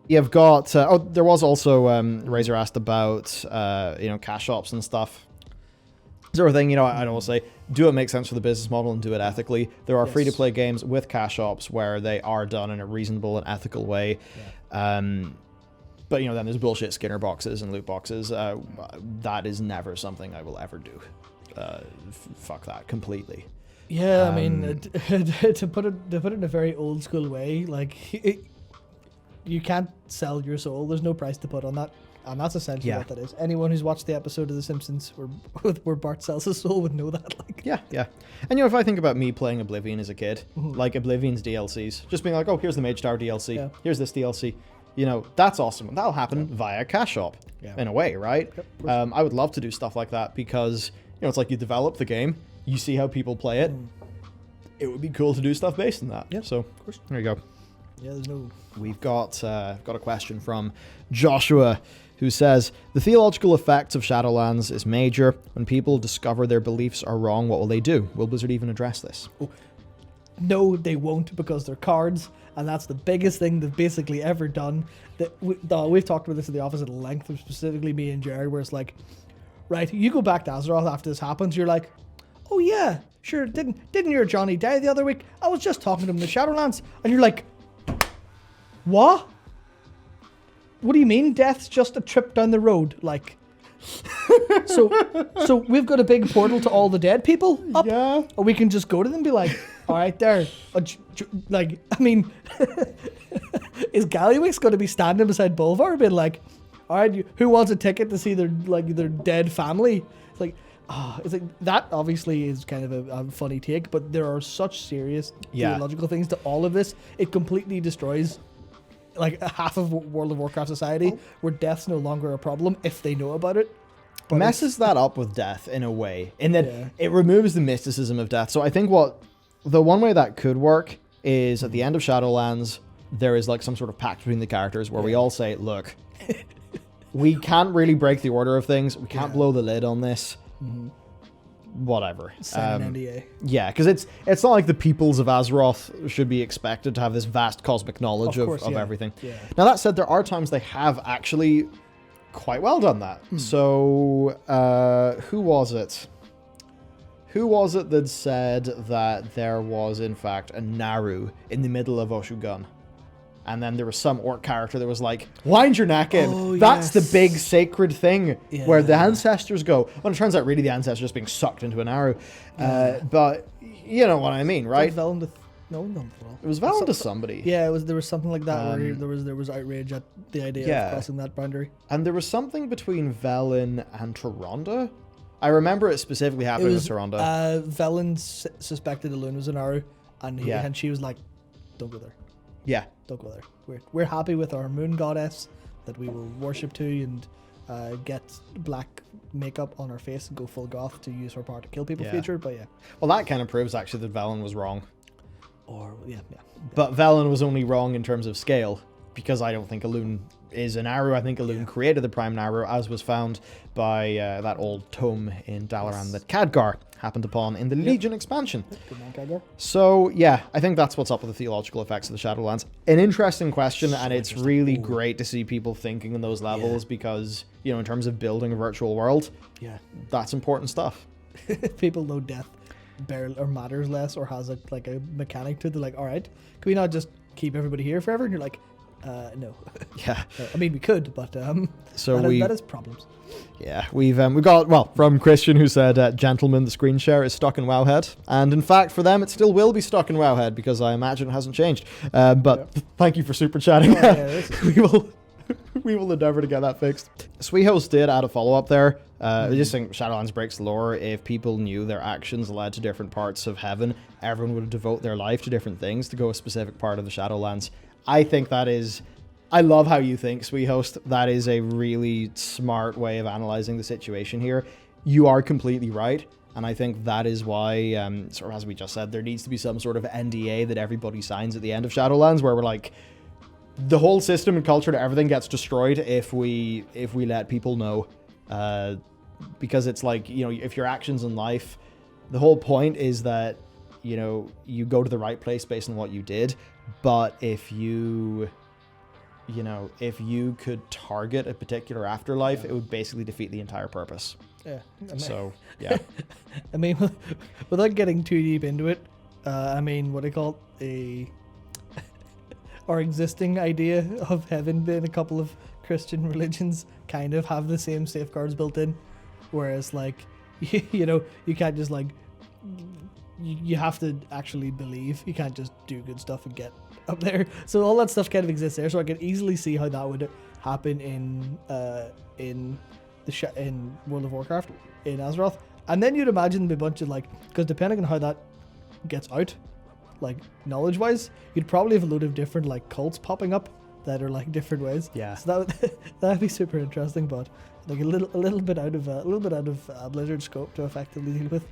You've got... there was also... Razor asked about, cash shops and stuff. Sort of thing, I'd always say, do it make sense for the business model and do it ethically. There are free-to-play games with cash shops where they are done in a reasonable and ethical way. Yeah. But, then there's bullshit Skinner boxes and loot boxes. That is never something I will ever do. Fuck that completely. Yeah, I mean, to put it in a very old school way, like, you can't sell your soul. There's no price to put on that. And that's essentially what that is. Anyone who's watched the episode of The Simpsons where Bart sells his soul would know that. Like. Yeah. And, if I think about me playing Oblivion as a kid, like Oblivion's DLCs, just being like, oh, here's the Mage Tower DLC. Yeah. Here's this DLC. That's awesome. That'll happen via cash shop in a way, right? Yep, I would love to do stuff like that because, it's like you develop the game, you see how people play it. It would be cool to do stuff based on that. Yeah, so of course. There you go. Yeah, there's no... We've got a question from Joshua, who says, the theological effects of Shadowlands is major. When people discover their beliefs are wrong, what will they do? Will Blizzard even address this? Oh. No, they won't, because they're cards, and that's the biggest thing they've basically ever done. We've talked about this in the office at length, specifically me and Jared, where it's like, right, you go back to Azeroth after this happens, you're like, oh yeah, sure, didn't your Johnny die the other week? I was just talking to him in the Shadowlands. And you're like, what? What do you mean death's just a trip down the road? Like, so we've got a big portal to all the dead people up? Yeah. Or we can just go to them and be like, all right, there. Like, I mean, is Gallywix going to be standing beside Bolvar being like, all right, who wants a ticket to see their dead family? It's like that obviously is kind of a funny take, but there are such serious theological things to all of this. It completely destroys like half of World of Warcraft society, where death's no longer a problem if they know about it. But messes that up with death in a way, in that it removes the mysticism of death. So I think the one way that could work is at the end of Shadowlands, there is like some sort of pact between the characters where we all say, look, we can't really break the order of things. We can't blow the lid on this. Mm-hmm. Whatever. Sign an NDA. Yeah, because it's not like the peoples of Azeroth should be expected to have this vast cosmic knowledge of everything. Yeah. Now, that said, there are times they have actually quite well done that. So, who was it? Who was it that said that there was, in fact, a Naru in the middle of Oshugun? And then there was some orc character that was like, wind your neck in. Oh, that's the big sacred thing where the ancestors go. Well, it turns out really the ancestors just being sucked into an arrow. But you know what I mean, right? No, not at all. It was Velen to somebody. Yeah, there was something like that where there was outrage at the idea of crossing that boundary. And there was something between Velen and Taronda. I remember it specifically happening with Taronda. Velen suspected Elune was an arrow, and she was like, don't go there. Yeah. Don't go there. We're happy with our moon goddess that we will worship to and get black makeup on our face and go full goth to use her power to kill people feature. But well, that kind of proves actually that Velen was wrong. Yeah. But Velen was only wrong in terms of scale, because I don't think Elune is an arrow. I think Elune created the prime arrow, as was found by that old tome in Dalaran that Khadgar happened upon in the Legion expansion. Good man, Khadgar. So, yeah, I think that's what's up with the theological effects of the Shadowlands. An interesting question, and it's really great to see people thinking on those levels because, in terms of building a virtual world, that's important stuff. People know death barely or matters less or has a mechanic to it. They're like, all right, can we not just keep everybody here forever? And you're like, no. Yeah. I mean, we could, but so that is problems. Yeah, we've got, from Christian, who said, gentlemen, the screen share is stuck in Wowhead. And in fact, for them, it still will be stuck in Wowhead because I imagine it hasn't changed. But thank you for super chatting. We will endeavor to get that fixed. Sweehost did add a follow-up there. I just think Shadowlands breaks the lore. If people knew their actions led to different parts of heaven, everyone would devote their life to different things to go a specific part of the Shadowlands. I think that is... I love how you think, Sweehost. That is a really smart way of analyzing the situation here. You are completely right, and I think that is why, sort of as we just said, there needs to be some sort of NDA that everybody signs at the end of Shadowlands, where we're like, the whole system and culture to everything gets destroyed if we let people know. Because it's like, if your actions in life, the whole point is that, you go to the right place based on what you did, but if you you know, if you could target a particular afterlife, it would basically defeat the entire purpose. Yeah. So, yeah. I mean, without getting too deep into it, I mean, what do you call it? Our existing idea of heaven being a couple of Christian religions kind of have the same safeguards built in, whereas like, you know, you can't just like, you have to actually believe. You can't just do good stuff and get up there. So all that stuff kind of exists there. So I can easily see how that would happen in World of Warcraft in Azeroth. And then you'd imagine a bunch of like, because depending on how that gets out, like knowledge wise, you'd probably have a load of different like cults popping up that are like different ways. Yeah. So that'd be super interesting, but like a little bit out of Blizzard scope to effectively deal with.